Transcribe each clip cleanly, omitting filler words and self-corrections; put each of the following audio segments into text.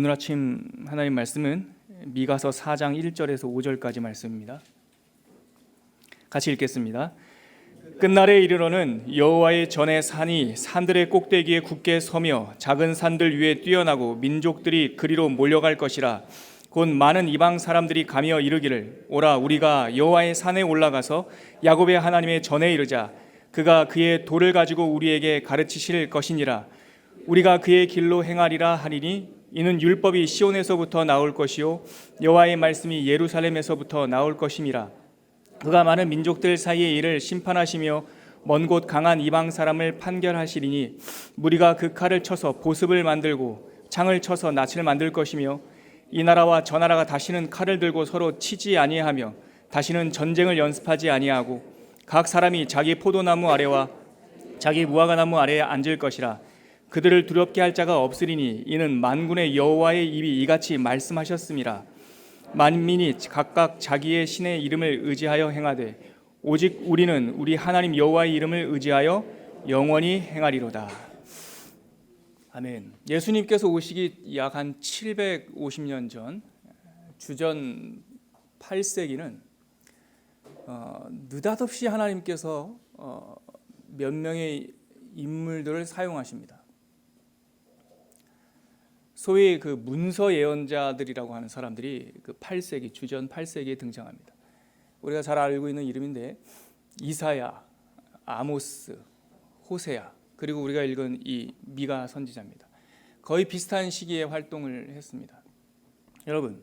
오늘 아침 하나님 말씀은 미가서 4장 1절에서 5절까지 말씀입니다. 같이 읽겠습니다. 끝날에 이르러는 여호와의 전에 산이 산들의 꼭대기에 굳게 서며 작은 산들 위에 뛰어나고 민족들이 그리로 몰려갈 것이라. 곧 많은 이방 사람들이 가며 이르기를 오라 우리가 여호와의 산에 올라가서 야곱의 하나님의 전에 이르자. 그가 그의 도를 가지고 우리에게 가르치실 것이니라. 우리가 그의 길로 행하리라 하리니 이는 율법이 시온에서부터 나올 것이요 여호와의 말씀이 예루살렘에서부터 나올 것임이라. 그가 많은 민족들 사이의 일을 심판하시며 먼 곳 강한 이방 사람을 판결하시리니 무리가 그 칼을 쳐서 보습을 만들고 창을 쳐서 낯을 만들 것이며 이 나라와 저 나라가 다시는 칼을 들고 서로 치지 아니하며 다시는 전쟁을 연습하지 아니하고 각 사람이 자기 포도나무 아래와 자기 무화과나무 아래에 앉을 것이라. 그들을 두렵게 할 자가 없으리니 이는 만군의 여호와의 입이 이같이 말씀하셨음이라. 만민이 각각 자기의 신의 이름을 의지하여 행하되 오직 우리는 우리 하나님 여호와의 이름을 의지하여 영원히 행하리로다. 아멘. 예수님께서 오시기 약 한 750년 전 주전 8세기는 느닷없이 하나님께서 몇 명의 인물들을 사용하십니다. 소위 그 문서 예언자들이라고 하는 사람들이 그 8세기 주전 8세기에 등장합니다. 우리가 잘 알고 있는 이름인데 이사야, 아모스, 호세야, 그리고 우리가 읽은 이 미가 선지자입니다. 거의 비슷한 시기에 활동을 했습니다. 여러분,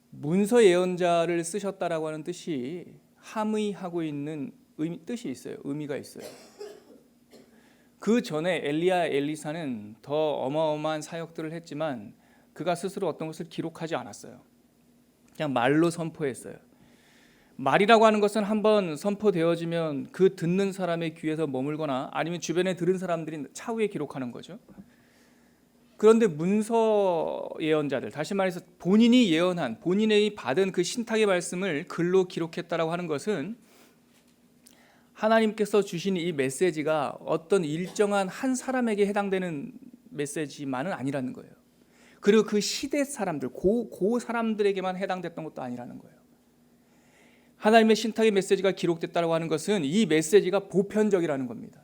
문서 예언자를 쓰셨다라고 하는 뜻이 함의하고 있는 뜻이 있어요. 의미가 있어요. 그 전에 엘리야, 엘리사는 더 어마어마한 사역들을 했지만 그가 스스로 어떤 것을 기록하지 않았어요. 그냥 말로 선포했어요. 말이라고 하는 것은 한번 선포되어지면 그 듣는 사람의 귀에서 머물거나 아니면 주변에 들은 사람들이 차후에 기록하는 거죠. 그런데 문서 예언자들, 다시 말해서 본인이 예언한, 본인이 받은 그 신탁의 말씀을 글로 기록했다라고 하는 것은 하나님께서 주신 이 메시지가 어떤 일정한 한 사람에게 해당되는 메시지만은 아니라는 거예요. 그리고 그 시대 사람들, 그 사람들에게만 해당됐던 것도 아니라는 거예요. 하나님의 신탁의 메시지가 기록됐다고 하는 것은 이 메시지가 보편적이라는 겁니다.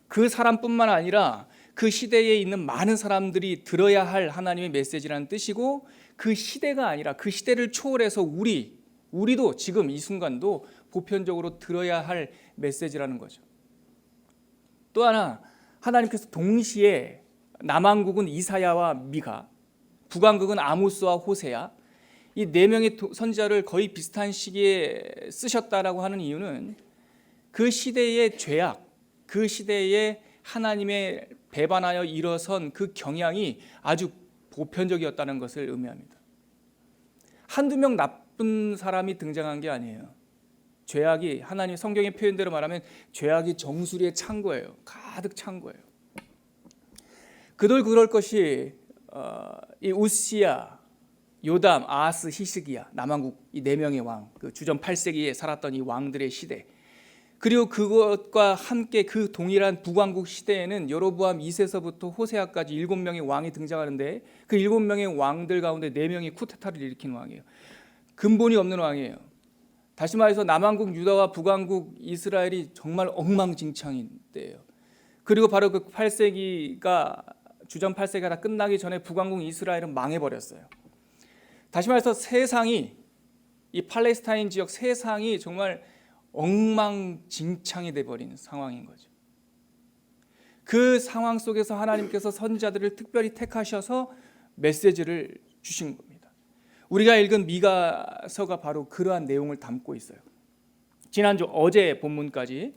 그 사람뿐만 아니라 그 시대에 있는 많은 사람들이 들어야 할 하나님의 메시지라는 뜻이고, 그 시대가 아니라 그 시대를 초월해서 우리도 지금 이 순간도 보편적으로 들어야 할 메시지라는 거죠. 또 하나, 하나님께서 동시에 남왕국은 이사야와 미가, 북왕국은 아모스와 호세야, 이 네 명의 선지자를 거의 비슷한 시기에 쓰셨다라고 하는 이유는 그 시대의 죄악, 그 시대에 하나님의 배반하여 일어선 그 경향이 아주 보편적이었다는 것을 의미합니다. 한두 명 나쁜 사람이 등장한 게 아니에요. 죄악이, 하나님 성경의 표현대로 말하면 죄악이 정수리에 찬 거예요. 가득 찬 거예요. 그럴 것이 이 우시야, 요담, 아하스, 히스기야, 남왕국 이 네 명의 왕, 그 주전 8세기에 살았던 이 왕들의 시대, 그리고 그것과 함께 그 동일한 북왕국 시대에는 여로보암 2세서부터 호세아까지 7명의 왕이 등장하는데 그 7명의 왕들 가운데 4명이 쿠데타를 일으킨 왕이에요. 근본이 없는 왕이에요. 다시 말해서 남왕국 유다와 북왕국 이스라엘이 정말 엉망진창인 때예요. 그리고 바로 그 8세기가 주전 8세기가 다 끝나기 전에 북왕국 이스라엘은 망해버렸어요. 다시 말해서 세상이, 이 팔레스타인 지역 세상이 정말 엉망진창이 돼버린 상황인 거죠. 그 상황 속에서 하나님께서 선지자들을 특별히 택하셔서 메시지를 주신 겁니다. 우리가 읽은 미가서가 바로 그러한 내용을 담고 있어요. 지난주 어제 본문까지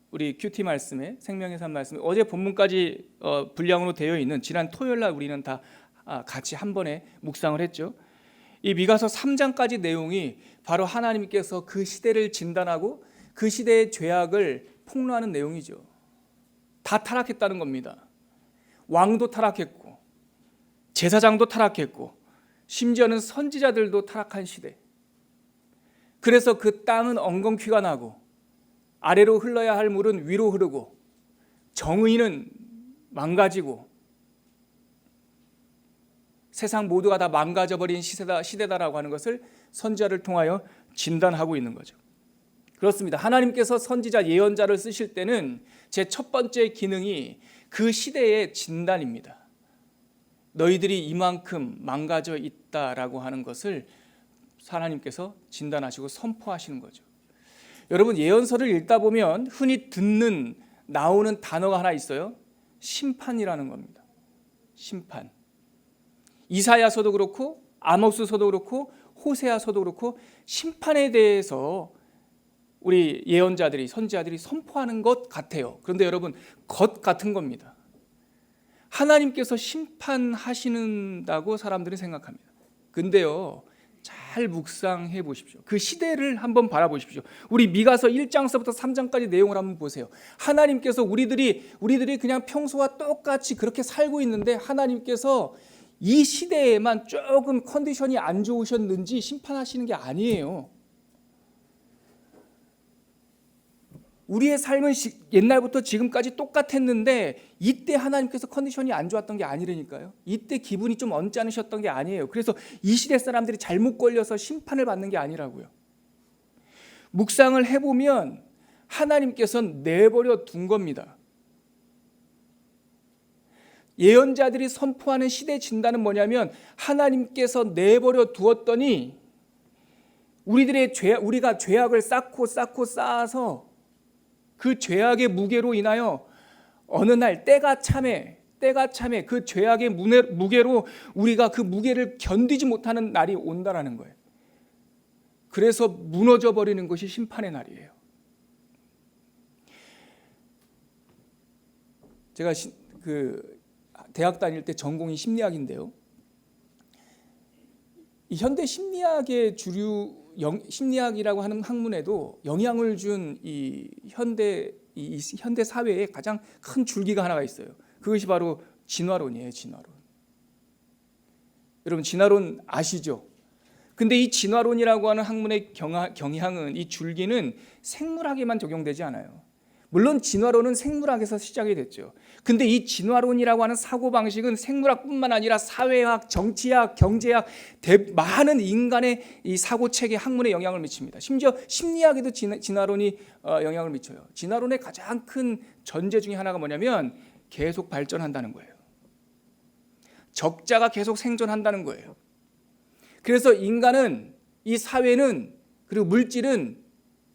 우리 큐티 말씀에, 생명의 산 말씀에 어제 본문까지 분량으로 되어 있는, 지난 토요일 날 우리는 다 같이 한 번에 묵상을 했죠. 이 미가서 3장까지 내용이 바로 하나님께서 그 시대를 진단하고 그 시대의 죄악을 폭로하는 내용이죠. 다 타락했다는 겁니다. 왕도 타락했고 제사장도 타락했고 심지어는 선지자들도 타락한 시대. 그래서 그 땅은 엉겅퀴가 나고 아래로 흘러야 할 물은 위로 흐르고 정의는 망가지고 세상 모두가 다 망가져버린 시대다라고 하는 것을 선지자를 통하여 진단하고 있는 거죠. 그렇습니다. 하나님께서 선지자 예언자를 쓰실 때는 제 첫 번째 기능이 그 시대의 진단입니다. 너희들이 이만큼 망가져 있다라고 하는 것을 하나님께서 진단하시고 선포하시는 거죠. 여러분, 예언서를 읽다 보면 흔히 나오는 단어가 하나 있어요. 심판이라는 겁니다. 심판. 이사야서도 그렇고 아모스서도 그렇고 호세아서도 그렇고 심판에 대해서 우리 예언자들이, 선지자들이 선포하는 것 같아요. 그런데 여러분, 것 같은 겁니다. 하나님께서 심판하시는다고 사람들이 생각합니다. 근데요, 잘 묵상해 보십시오. 그 시대를 한번 바라보십시오. 우리 미가서 1장서부터 3장까지 내용을 한번 보세요. 하나님께서 우리들이 그냥 평소와 똑같이 그렇게 살고 있는데 하나님께서 이 시대에만 조금 컨디션이 안 좋으셨는지 심판하시는 게 아니에요. 우리의 삶은 옛날부터 지금까지 똑같았는데 이때 하나님께서 컨디션이 안 좋았던 게 아니라니까요. 이때 기분이 좀 언짢으셨던 게 아니에요. 그래서 이 시대 사람들이 잘못 걸려서 심판을 받는 게 아니라고요. 묵상을 해보면 하나님께서는 내버려 둔 겁니다. 예언자들이 선포하는 시대 진단은 뭐냐면 하나님께서 내버려 두었더니 우리가 죄악을 쌓고 쌓아서 그 죄악의 무게로 인하여 어느 날 때가 참에 그 죄악의 무게로 우리가 그 무게를 견디지 못하는 날이 온다라는 거예요. 그래서 무너져 버리는 것이 심판의 날이에요. 제가 대학 다닐 때 전공이 심리학인데요. 이 현대 심리학의 주류 심리학이라고 하는 학문에도 영향을 준 이 현대 사회에 가장 큰 줄기가 하나가 있어요. 그것이 바로 진화론이에요. 진화론. 여러분, 진화론 아시죠? 근데 이 진화론이라고 하는 학문의 경향은, 이 줄기는 생물학에만 적용되지 않아요. 물론 진화론은 생물학에서 시작이 됐죠. 근데 이 진화론이라고 하는 사고방식은 생물학뿐만 아니라 사회학, 정치학, 경제학, 많은 인간의 이 사고체계 학문에 영향을 미칩니다. 심지어 심리학에도 진화론이 영향을 미쳐요. 진화론의 가장 큰 전제 중에 하나가 뭐냐면 계속 발전한다는 거예요. 적자가 계속 생존한다는 거예요. 그래서 인간은, 이 사회는, 그리고 물질은,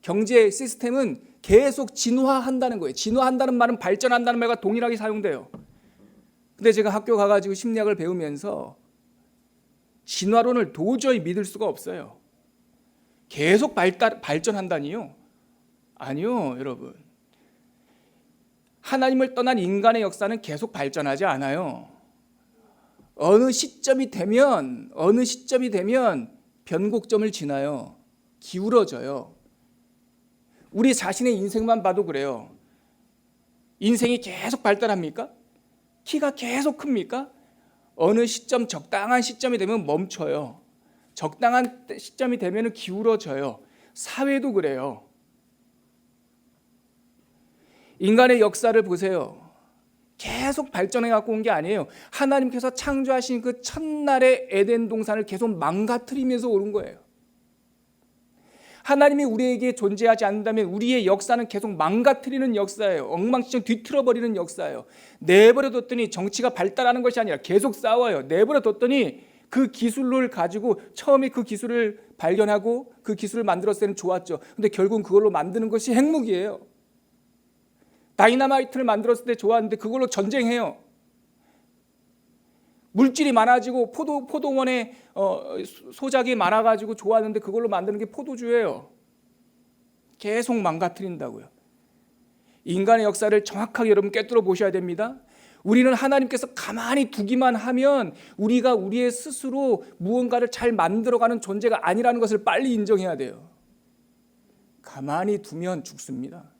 경제 시스템은 계속 진화한다는 거예요. 진화한다는 말은 발전한다는 말과 동일하게 사용돼요. 근데 제가 학교 가가지고 심리학을 배우면서 진화론을 도저히 믿을 수가 없어요. 계속 발전한다니요? 아니요, 여러분. 하나님을 떠난 인간의 역사는 계속 발전하지 않아요. 어느 시점이 되면 변곡점을 지나요. 기울어져요. 우리 자신의 인생만 봐도 그래요. 인생이 계속 발달합니까? 키가 계속 큽니까? 어느 시점, 적당한 시점이 되면 멈춰요. 적당한 시점이 되면 기울어져요. 사회도 그래요. 인간의 역사를 보세요. 계속 발전해 갖고 온 게 아니에요. 하나님께서 창조하신 그 첫날의 에덴 동산을 계속 망가뜨리면서 오른 거예요. 하나님이 우리에게 존재하지 않는다면 우리의 역사는 계속 망가뜨리는 역사예요. 엉망진창 뒤틀어버리는 역사예요. 내버려뒀더니 정치가 발달하는 것이 아니라 계속 싸워요. 내버려뒀더니 그 기술을 가지고, 처음에 그 기술을 발견하고 그 기술을 만들었을 때는 좋았죠. 근데 결국은 그걸로 만드는 것이 핵무기예요. 다이나마이트를 만들었을 때 좋았는데 그걸로 전쟁해요. 물질이 많아지고 포도원에 소작이 많아가지고 좋았는데 그걸로 만드는 게 포도주예요. 계속 망가뜨린다고요. 인간의 역사를 정확하게 여러분 꿰뚫어 보셔야 됩니다. 우리는 하나님께서 가만히 두기만 하면 우리가 우리의 스스로 무언가를 잘 만들어가는 존재가 아니라는 것을 빨리 인정해야 돼요. 가만히 두면 죽습니다.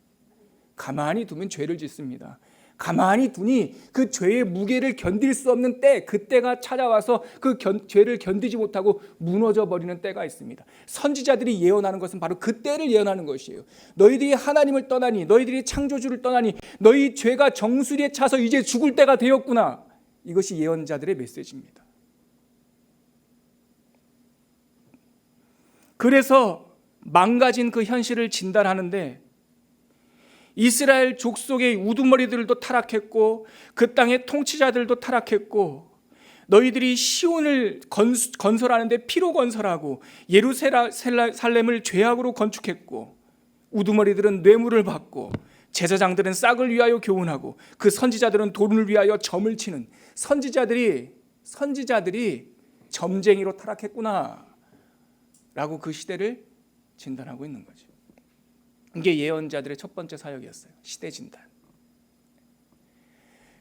가만히 두면 죄를 짓습니다. 가만히 두니 그 죄의 무게를 견딜 수 없는 때, 그때가 찾아와서 그 죄를 견디지 못하고 무너져 버리는 때가 있습니다. 선지자들이 예언하는 것은 바로 그 때를 예언하는 것이에요. 너희들이 하나님을 떠나니, 너희들이 창조주를 떠나니 너희 죄가 정수리에 차서 이제 죽을 때가 되었구나. 이것이 예언자들의 메시지입니다. 그래서 망가진 그 현실을 진단하는데 이스라엘 족속의 우두머리들도 타락했고 그 땅의 통치자들도 타락했고 너희들이 시온을 건설하는데 피로 건설하고 예루살렘을 죄악으로 건축했고 우두머리들은 뇌물을 받고 제사장들은 싹을 위하여 교훈하고 그 선지자들은 돈을 위하여 점을 치는 선지자들이 점쟁이로 타락했구나 라고 그 시대를 진단하고 있는 거죠. 이게 예언자들의 첫 번째 사역이었어요. 시대 진단.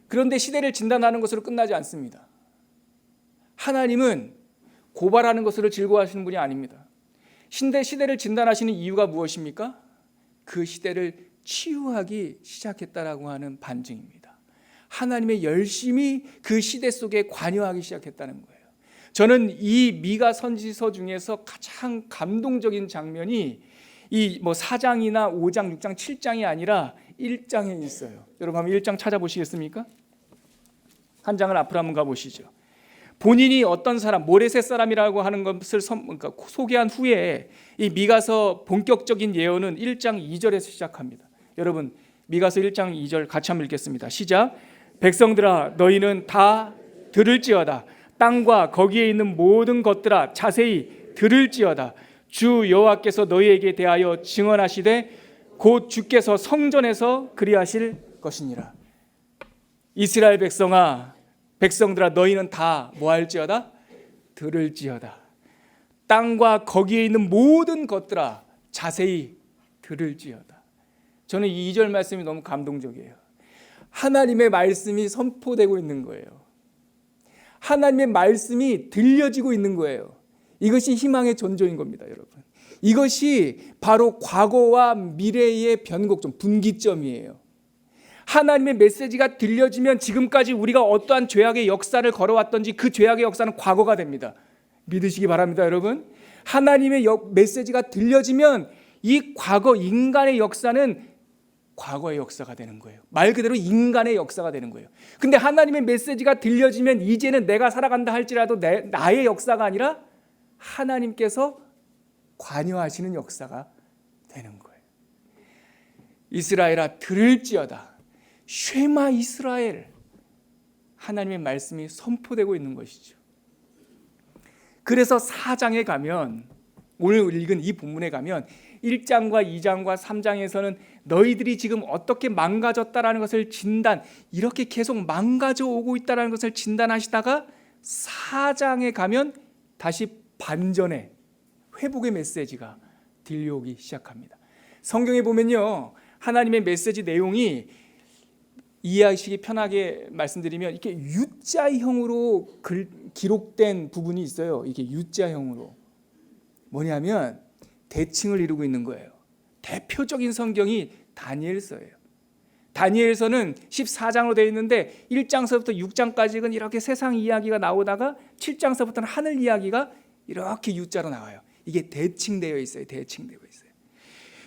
그런데 시대를 진단하는 것으로 끝나지 않습니다. 하나님은 고발하는 것으로 즐거워하시는 분이 아닙니다. 시대를 진단하시는 이유가 무엇입니까? 그 시대를 치유하기 시작했다라고 하는 반증입니다. 하나님의 열심히 그 시대 속에 관여하기 시작했다는 거예요. 저는 이 미가 선지서 중에서 가장 감동적인 장면이 이 4장이나 5장, 6장, 7장이 아니라 1장에 있어요. 여러분 한번 1장 찾아보시겠습니까? 한 장을 앞으로 한번 가보시죠. 본인이 어떤 사람, 모레셋 사람이라고 하는 것을 소개한 후에 이 미가서 본격적인 예언은 1장 2절에서 시작합니다. 여러분 미가서 1장 2절 같이 한번 읽겠습니다. 시작. 백성들아 너희는 다 들을지어다. 땅과 거기에 있는 모든 것들아 자세히 들을지어다. 주 여호와께서 너희에게 대하여 증언하시되 곧 주께서 성전에서 그리하실 것이니라. 이스라엘 백성들아 너희는 다 뭐할지어다? 들을지어다. 땅과 거기에 있는 모든 것들아 자세히 들을지어다. 저는 이 2절 말씀이 너무 감동적이에요. 하나님의 말씀이 선포되고 있는 거예요. 하나님의 말씀이 들려지고 있는 거예요. 이것이 희망의 전조인 겁니다, 여러분. 이것이 바로 과거와 미래의 변곡점, 분기점이에요. 하나님의 메시지가 들려지면 지금까지 우리가 어떠한 죄악의 역사를 걸어왔던지 그 죄악의 역사는 과거가 됩니다. 믿으시기 바랍니다, 여러분. 하나님의 메시지가 들려지면 이 과거 인간의 역사는 과거의 역사가 되는 거예요. 말 그대로 인간의 역사가 되는 거예요. 근데 하나님의 메시지가 들려지면 이제는 내가 살아간다 할지라도 나의 역사가 아니라 하나님께서 관여하시는 역사가 되는 거예요. 이스라엘아 들을지어다. 쉐마 이스라엘. 하나님의 말씀이 선포되고 있는 것이죠. 그래서 4장에 가면, 오늘 읽은 이 본문에 가면 1장과 2장과 3장에서는 너희들이 지금 어떻게 망가졌다라는 것을 이렇게 계속 망가져 오고 있다는 것을 진단하시다가 4장에 가면 다시 반전의 회복의 메시지가 들려오기 시작합니다. 성경에 보면요, 하나님의 메시지 내용이 이해하시기 편하게 말씀드리면 이렇게 U자형으로 기록된 부분이 있어요. 이게 U자형으로 뭐냐면 대칭을 이루고 있는 거예요. 대표적인 성경이 다니엘서예요. 다니엘서는 14장으로 되어 있는데 1장서부터 6장까지는 이렇게 세상 이야기가 나오다가 7장서부터는 하늘 이야기가 이렇게 U자로 나와요. 이게 대칭되어 있어요. 대칭되어 있어요.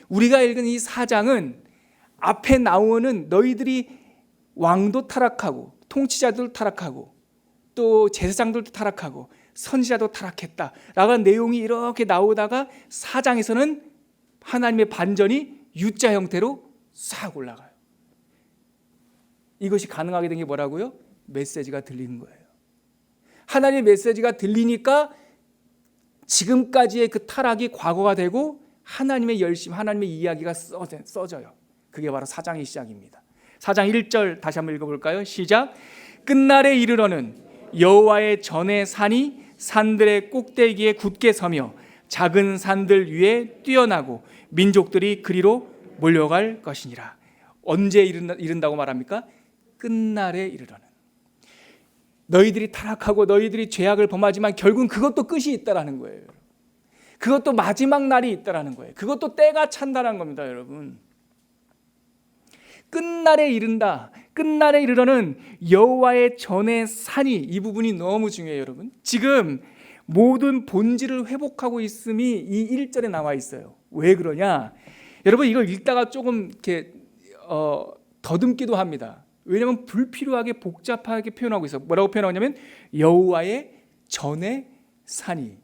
우리가 읽은 이 4장은 앞에 나오는 너희들이 왕도 타락하고 통치자도 타락하고 또 제사장들도 타락하고 선지자도 타락했다 라는 내용이 이렇게 나오다가 4장에서는 하나님의 반전이 U자 형태로 싹 올라가요. 이것이 가능하게 된 게 뭐라고요? 메시지가 들리는 거예요. 하나님의 메시지가 들리니까 지금까지의 그 타락이 과거가 되고 하나님의 열심, 하나님의 이야기가 써져요. 그게 바로 4장의 시작입니다. 4장 1절 다시 한번 읽어볼까요? 시작. 끝날에 이르러는 여호와의 전의 산이 산들의 꼭대기에 굳게 서며 작은 산들 위에 뛰어나고 민족들이 그리로 몰려갈 것이니라. 언제 이른다고 말합니까? 끝날에 이르러는. 너희들이 타락하고 너희들이 죄악을 범하지만 결국은 그것도 끝이 있다라는 거예요. 그것도 마지막 날이 있다라는 거예요. 그것도 때가 찬다라는 겁니다, 여러분. 끝날에 이른다. 끝날에 이르러는 여호와의 전의 산이, 이 부분이 너무 중요해요, 여러분. 지금 모든 본질을 회복하고 있음이 이 1절에 나와 있어요. 왜 그러냐? 여러분 이걸 읽다가 조금 이렇게 더듬기도 합니다. 왜냐하면 불필요하게 복잡하게 표현하고 있어요. 뭐라고 표현하냐면 여호와의 전의 산이.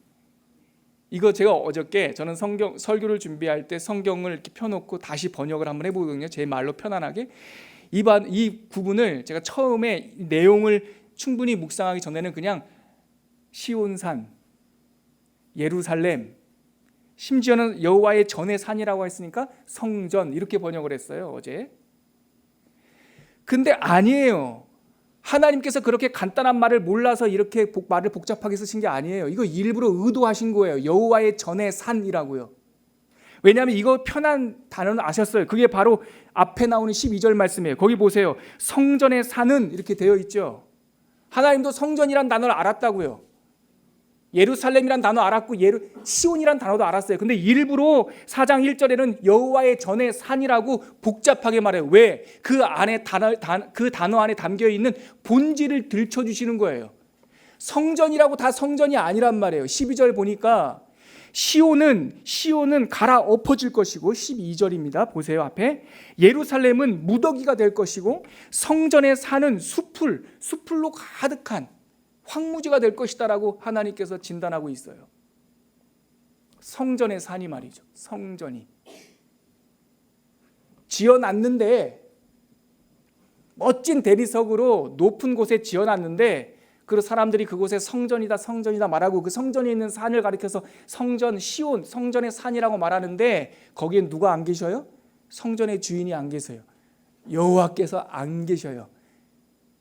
이거 제가 어저께 저는 설교를 준비할 때 성경을 이렇게 펴놓고 다시 번역을 한번 해보거든요. 제 말로 편안하게. 이 부분을 제가 처음에 내용을 충분히 묵상하기 전에는 그냥 시온산, 예루살렘, 심지어는 여호와의 전의 산이라고 했으니까 성전 이렇게 번역을 했어요, 어제. 근데 아니에요. 하나님께서 그렇게 간단한 말을 몰라서 이렇게 말을 복잡하게 쓰신 게 아니에요. 이거 일부러 의도하신 거예요. 여호와의 전의 산이라고요. 왜냐하면 이거 편한 단어는 아셨어요. 그게 바로 앞에 나오는 12절 말씀이에요. 거기 보세요. 성전의 산은 이렇게 되어 있죠. 하나님도 성전이란 단어를 알았다고요. 예루살렘이란 단어 알았고 시온이란 단어도 알았어요. 근데 일부러 4장 1절에는 여호와의 전의 산이라고 복잡하게 말해요. 왜? 그 안에 그 단어 안에 담겨 있는 본질을 들춰주시는 거예요. 성전이라고 다 성전이 아니란 말이에요. 12절 보니까 시온은 갈아엎어질 것이고, 12절입니다. 보세요, 앞에. 예루살렘은 무더기가 될 것이고, 성전의 산은 수풀로 가득한 황무지가 될 것이다라고 하나님께서 진단하고 있어요. 성전의 산이 말이죠. 성전이 지어놨는데, 멋진 대리석으로 높은 곳에 지어놨는데, 그 사람들이 그곳에 성전이다 말하고 그 성전에 있는 산을 가리켜서 성전 시온, 성전의 산이라고 말하는데, 거기엔 누가 안 계셔요? 성전의 주인이 안 계세요. 여호와께서 안 계셔요.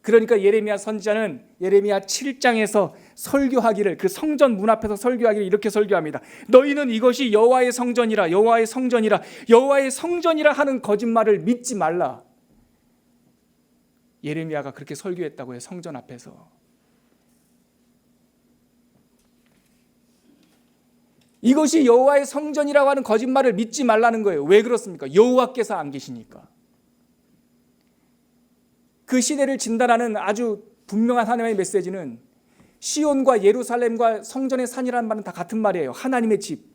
그러니까 예레미야 선지자는 예레미야 7장에서 설교하기를, 그 성전 문 앞에서 설교하기를 이렇게 설교합니다. 너희는 이것이 여호와의 성전이라, 여호와의 성전이라, 여호와의 성전이라 하는 거짓말을 믿지 말라. 예레미야가 그렇게 설교했다고 해요. 성전 앞에서. 이것이 여호와의 성전이라고 하는 거짓말을 믿지 말라는 거예요. 왜 그렇습니까? 여호와께서 안 계시니까. 그 시대를 진단하는 아주 분명한 하나님의 메시지는 시온과 예루살렘과 성전의 산이라는 말은 다 같은 말이에요. 하나님의 집.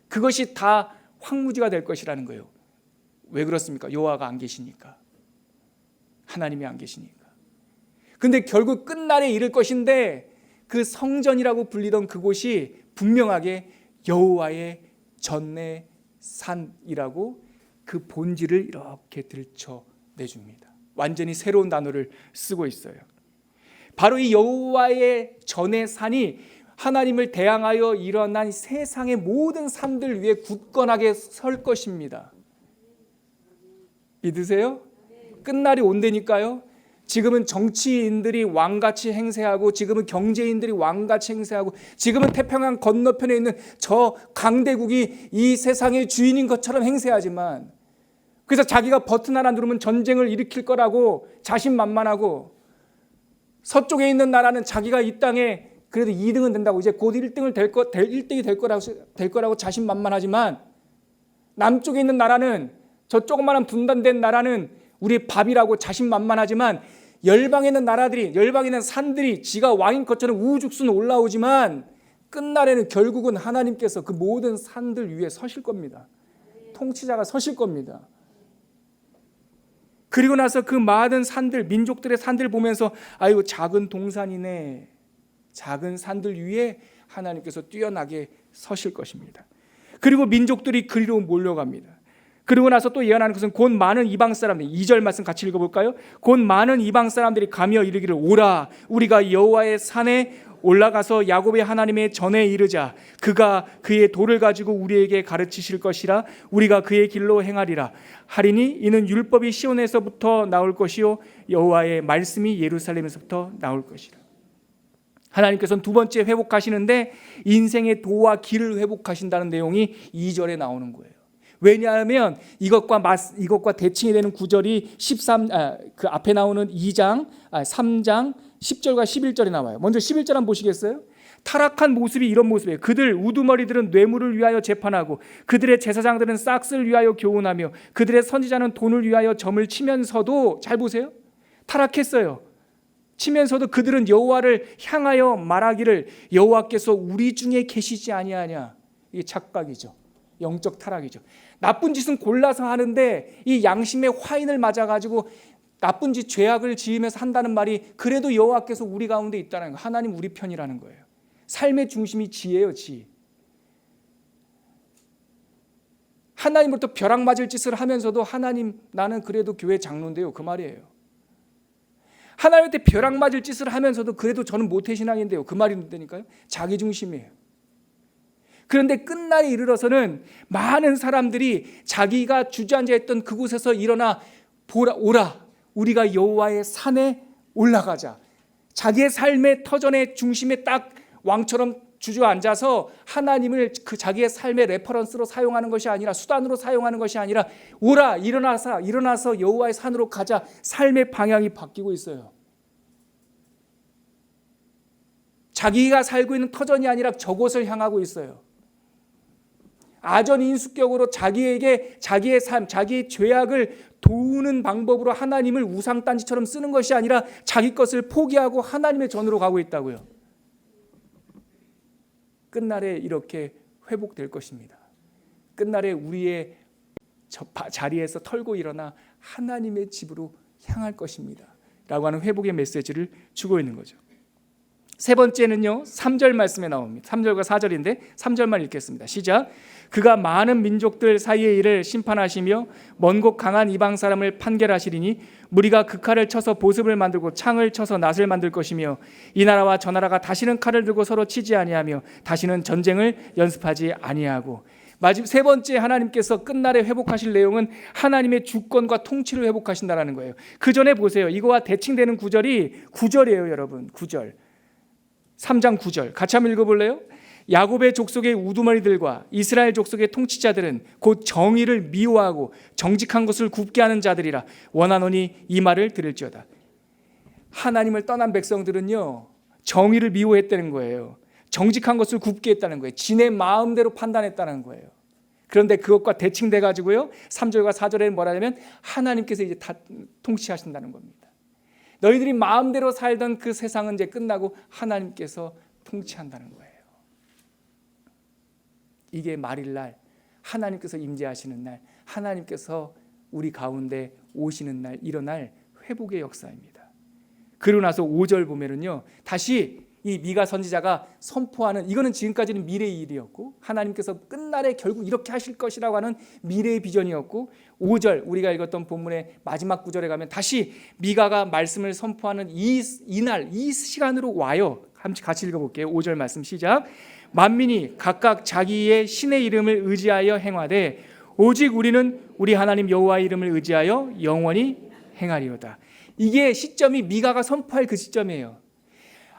그것이 다 황무지가 될 것이라는 거예요. 왜 그렇습니까? 여호와가 안 계시니까. 하나님이 안 계시니까. 근데 결국 끝날에 이를 것인데, 그 성전이라고 불리던 그곳이 분명하게 여호와의 전의 산이라고 그 본질을 이렇게 들춰내줍니다. 완전히 새로운 단어를 쓰고 있어요. 바로 이 여호와의 전의 산이 하나님을 대항하여 일어난 세상의 모든 산들 위에 굳건하게 설 것입니다. 믿으세요? 끝날이 온다니까요. 지금은 정치인들이 왕같이 행세하고, 지금은 경제인들이 왕같이 행세하고, 지금은 태평양 건너편에 있는 저 강대국이 이 세상의 주인인 것처럼 행세하지만, 그래서 자기가 버튼 하나 누르면 전쟁을 일으킬 거라고 자신만만하고, 서쪽에 있는 나라는 자기가 이 땅에 그래도 2등은 된다고, 이제 곧 1등이 될 거라고 자신만만하지만, 남쪽에 있는 나라는, 저 조그마한 분단된 나라는 우리 밥이라고 자신만만하지만, 열방에 있는 나라들이, 열방에 있는 산들이 지가 왕인 것처럼 우후죽순 올라오지만, 끝날에는 결국은 하나님께서 그 모든 산들 위에 서실 겁니다. 통치자가 서실 겁니다. 그리고 나서 그 많은 산들, 민족들의 산들 보면서, 아이고 작은 동산이네, 작은 산들 위에 하나님께서 뛰어나게 서실 것입니다. 그리고 민족들이 그리로 몰려갑니다. 그리고 나서 또 예언하는 것은 곧 많은 이방 사람들, 2절 말씀 같이 읽어볼까요? 곧 많은 이방 사람들이 가며 이르기를, 오라, 우리가 여호와의 산에 올라가서 야곱의 하나님의 전에 이르자. 그가 그의 도를 가지고 우리에게 가르치실 것이라. 우리가 그의 길로 행하리라 하리니, 이는 율법이 시온에서부터 나올 것이요 여호와의 말씀이 예루살렘에서부터 나올 것이라. 하나님께서는 두 번째 회복하시는데, 인생의 도와 길을 회복하신다는 내용이 2절에 나오는 거예요. 왜냐하면 이것과 대칭이 되는 구절이 그 앞에 나오는 3장 10절과 11절에 나와요. 먼저 11절 한번 보시겠어요? 타락한 모습이 이런 모습이에요. 그들 우두머리들은 뇌물을 위하여 재판하고, 그들의 제사장들은 싹스를 위하여 교훈하며, 그들의 선지자는 돈을 위하여 점을 치면서도, 잘 보세요, 타락했어요. 치면서도 그들은 여호와를 향하여 말하기를, 여호와께서 우리 중에 계시지 아니하냐. 이게 착각이죠. 영적 타락이죠. 나쁜 짓은 골라서 하는데, 이 양심의 화인을 맞아가지고 나쁜 짓, 죄악을 지으면서 한다는 말이, 그래도 여호와께서 우리 가운데 있다는 거예요. 하나님 우리 편이라는 거예요. 삶의 중심이 지예요, 지. 하나님으로부터 벼락 맞을 짓을 하면서도 하나님 나는 그래도 교회 장로인데요, 그 말이에요. 하나님한테 벼락 맞을 짓을 하면서도 그래도 저는 모태신앙인데요, 그 말이 된다니까요. 자기중심이에요. 그런데 끝날에 이르러서는 많은 사람들이 자기가 주저앉아 있던 그곳에서 일어나 오라, 우리가 여호와의 산에 올라가자. 자기의 삶의 터전의 중심에 딱 왕처럼 주저앉아서 하나님을 그 자기의 삶의 레퍼런스로 사용하는 것이 아니라, 수단으로 사용하는 것이 아니라, 오라, 일어나서 여호와의 산으로 가자. 삶의 방향이 바뀌고 있어요. 자기가 살고 있는 터전이 아니라 저곳을 향하고 있어요. 아전인수격으로 자기에게 자기의 삶, 자기의 죄악을 도우는 방법으로 하나님을 우상단지처럼 쓰는 것이 아니라 자기 것을 포기하고 하나님의 전으로 가고 있다고요. 끝날에 이렇게 회복될 것입니다. 끝날에 우리의 자리에서 털고 일어나 하나님의 집으로 향할 것입니다 라고 하는 회복의 메시지를 주고 있는 거죠. 세 번째는요, 3절 말씀에 나옵니다. 3절과 4절인데 3절만 읽겠습니다. 시작. 그가 많은 민족들 사이의 일을 심판하시며 먼 곳 강한 이방 사람을 판결하시리니 무리가 그 칼을 쳐서 보습을 만들고 창을 쳐서 낫을 만들 것이며 이 나라와 저 나라가 다시는 칼을 들고 서로 치지 아니하며 다시는 전쟁을 연습하지 아니하고. 마지막 세 번째 하나님께서 끝날에 회복하실 내용은 하나님의 주권과 통치를 회복하신다는 거예요. 그 전에 보세요. 이거와 대칭되는 구절이 9절이에요, 여러분. 9절. 3장 9절 같이 한번 읽어볼래요? 야곱의 족속의 우두머리들과 이스라엘 족속의 통치자들은 곧 정의를 미워하고 정직한 것을 굽게 하는 자들이라 원하노니 이 말을 들을지어다. 하나님을 떠난 백성들은요, 정의를 미워했다는 거예요. 정직한 것을 굽게 했다는 거예요. 지네 마음대로 판단했다는 거예요. 그런데 그것과 대칭돼 가지고요, 3절과 4절에는 뭐라냐면 하나님께서 이제 다 통치하신다는 겁니다. 너희들이 마음대로 살던 그 세상은 이제 끝나고 하나님께서 통치한다는 거예요. 이게 말일날 하나님께서 임재하시는 날, 하나님께서 우리 가운데 오시는 날, 일어날 회복의 역사입니다. 그러고 나서 5절 보면은요, 다시 이 미가 선지자가 선포하는, 이거는 지금까지는 미래의 일이었고 하나님께서 끝날에 결국 이렇게 하실 것이라고 하는 미래의 비전이었고, 5절 우리가 읽었던 본문의 마지막 구절에 가면 다시 미가가 말씀을 선포하는 이날, 이 시간으로 와요. 같이 읽어볼게요. 5절 말씀 시작. 만민이 각각 자기의 신의 이름을 의지하여 행하되 오직 우리는 우리 하나님 여호와의 이름을 의지하여 영원히 행하리로다. 이게 시점이 미가가 선포할 그 시점이에요.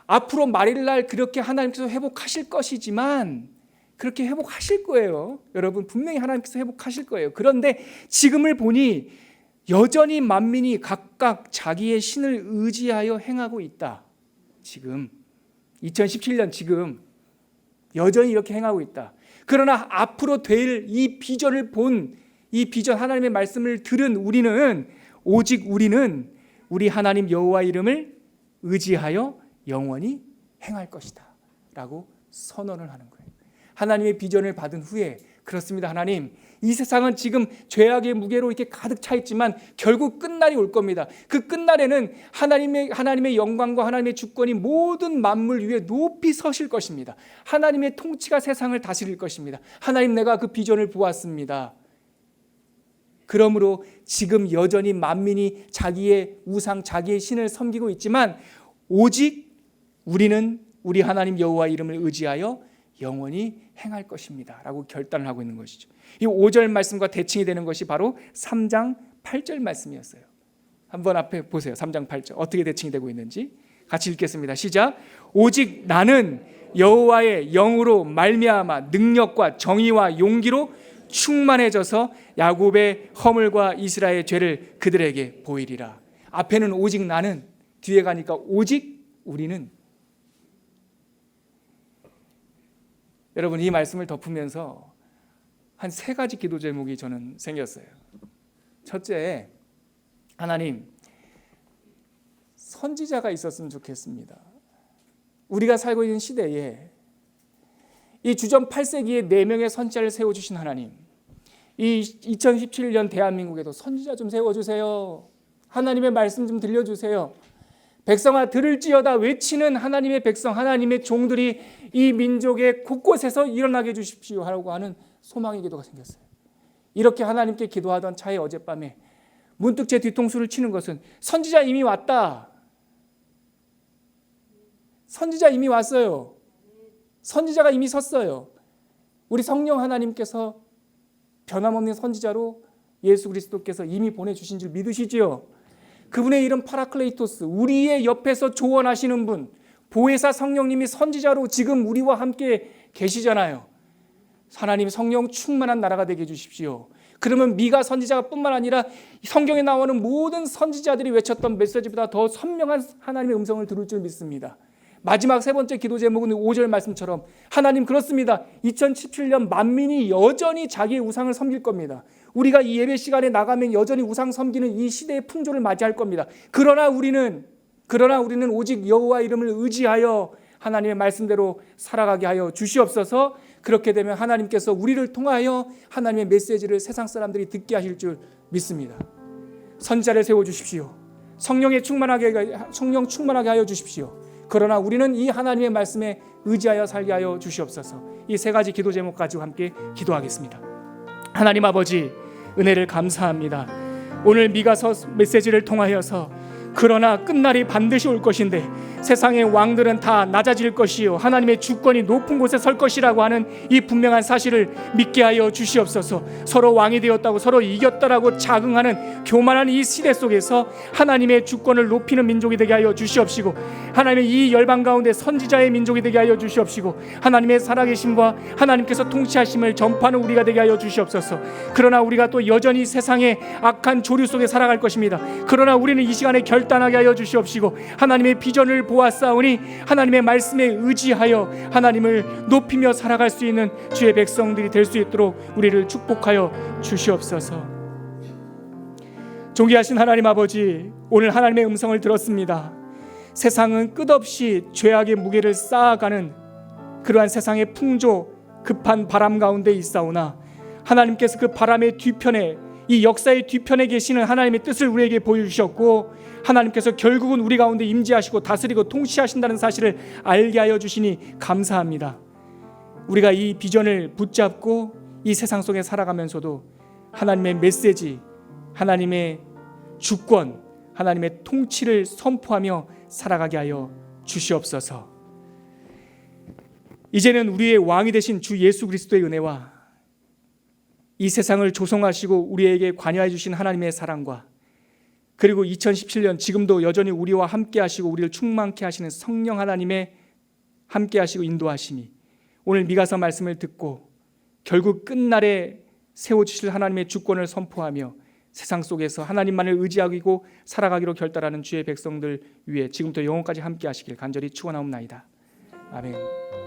앞으로 말일날 그렇게 하나님께서 회복하실 것이지만, 그렇게 회복하실 거예요. 여러분, 분명히 하나님께서 회복하실 거예요. 그런데 지금을 보니 여전히 만민이 각각 자기의 신을 의지하여 행하고 있다. 지금 2017년 지금 여전히 이렇게 행하고 있다. 그러나 앞으로 될 이 비전을 본, 이 비전 하나님의 말씀을 들은 우리는, 오직 우리는 우리 하나님 여호와 이름을 의지하여 영원히 행할 것이다 라고 선언을 하는 거예요. 하나님의 비전을 받은 후에, 그렇습니다 하나님, 이 세상은 지금 죄악의 무게로 이렇게 가득 차 있지만 결국 끝날이 올 겁니다. 그 끝날에는 하나님의 영광과 하나님의 주권이 모든 만물 위에 높이 서실 것입니다. 하나님의 통치가 세상을 다스릴 것입니다. 하나님, 내가 그 비전을 보았습니다. 그러므로 지금 여전히 만민이 자기의 우상, 자기의 신을 섬기고 있지만 오직 우리는 우리 하나님 여호와 이름을 의지하여 영원히 행할 것입니다 라고 결단을 하고 있는 것이죠. 이 5절 말씀과 대칭이 되는 것이 바로 3장 8절 말씀이었어요. 한번 앞에 보세요. 3장 8절 어떻게 대칭이 되고 있는지 같이 읽겠습니다. 시작. 오직 나는 여호와의 영으로 말미암아 능력과 정의와 용기로 충만해져서 야곱의 허물과 이스라엘의 죄를 그들에게 보이리라. 앞에는 오직 나는, 뒤에 가니까 오직 우리는. 여러분, 이 말씀을 덮으면서 한 3가지 기도 제목이 저는 생겼어요. 첫째, 하나님, 선지자가 있었으면 좋겠습니다. 우리가 살고 있는 시대에 이 주전 8세기에 4명의 선지자를 세워주신 하나님, 이 2017년 대한민국에도 선지자 좀 세워주세요. 하나님의 말씀 좀 들려주세요. 백성아 들을지어다 외치는 하나님의 백성, 하나님의 종들이 이 민족의 곳곳에서 일어나게 해주십시오 하라고 하는 소망의 기도가 생겼어요. 이렇게 하나님께 기도하던 차에 어젯밤에 문득 제 뒤통수를 치는 것은 선지자 이미 왔다. 선지자 이미 왔어요. 선지자가 이미 섰어요. 우리 성령 하나님께서 변함없는 선지자로 예수 그리스도께서 이미 보내주신 줄 믿으시지요? 그분의 이름 파라클레이토스, 우리의 옆에서 조언하시는 분, 보혜사 성령님이 선지자로 지금 우리와 함께 계시잖아요. 하나님 성령 충만한 나라가 되게 해주십시오. 그러면 미가 선지자가 뿐만 아니라 성경에 나오는 모든 선지자들이 외쳤던 메시지보다 더 선명한 하나님의 음성을 들을 줄 믿습니다. 마지막 세 번째 기도 제목은 5절 말씀처럼 하나님 그렇습니다. 2017년 만민이 여전히 자기의 우상을 섬길 겁니다. 우리가 이 예배 시간에 나가면 여전히 우상 섬기는 이 시대의 풍조를 맞이할 겁니다. 그러나 우리는 오직 여호와 이름을 의지하여 하나님의 말씀대로 살아가게 하여 주시옵소서. 그렇게 되면 하나님께서 우리를 통하여 하나님의 메시지를 세상 사람들이 듣게 하실 줄 믿습니다. 선지자를 세워주십시오. 성령 충만하게 하여 주십시오. 그러나 우리는 이 하나님의 말씀에 의지하여 살게 하여 주시옵소서. 이 세 가지 기도 제목 가지고 함께 기도하겠습니다. 하나님 아버지, 은혜를 감사합니다. 오늘 미가서 메시지를 통하여서 그러나 끝날이 반드시 올 것인데 세상의 왕들은 다 낮아질 것이요 하나님의 주권이 높은 곳에 설 것이라고 하는 이 분명한 사실을 믿게 하여 주시옵소서. 서로 왕이 되었다고 서로 이겼다라고 자긍하는 교만한 이 시대 속에서 하나님의 주권을 높이는 민족이 되게 하여 주시옵시고, 하나님의 이 열방 가운데 선지자의 민족이 되게 하여 주시옵시고, 하나님의 살아계심과 하나님께서 통치하심을 전파하는 우리가 되게 하여 주시옵소서. 그러나 우리가 또 여전히 세상의 악한 조류 속에 살아갈 것입니다. 그러나 우리는 이 시간에 결단하게 하여 주시옵시고, 하나님의 비전을 보았사오니 하나님의 말씀에 의지하여 하나님을 높이며 살아갈 수 있는 주의 백성들이 될 수 있도록 우리를 축복하여 주시옵소서. 존귀하신 하나님 아버지, 오늘 하나님의 음성을 들었습니다. 세상은 끝없이 죄악의 무게를 쌓아가는 그러한 세상의 풍조, 급한 바람 가운데 있사오나 하나님께서 그 바람의 뒤편에, 이 역사의 뒤편에 계시는 하나님의 뜻을 우리에게 보여주셨고, 하나님께서 결국은 우리 가운데 임재하시고 다스리고 통치하신다는 사실을 알게 하여 주시니 감사합니다. 우리가 이 비전을 붙잡고 이 세상 속에 살아가면서도 하나님의 메시지, 하나님의 주권, 하나님의 통치를 선포하며 살아가게 하여 주시옵소서. 이제는 우리의 왕이 되신 주 예수 그리스도의 은혜와 이 세상을 조성하시고 우리에게 관여해 주신 하나님의 사랑과, 그리고 2017년 지금도 여전히 우리와 함께 하시고 우리를 충만케 하시는 성령 하나님의 함께 하시고 인도하심이, 오늘 미가서 말씀을 듣고 결국 끝날에 세워주실 하나님의 주권을 선포하며 세상 속에서 하나님만을 의지하고 살아가기로 결단하는 주의 백성들 위해 지금부터 영원까지 함께 하시길 간절히 축원하옵나이다. 아멘.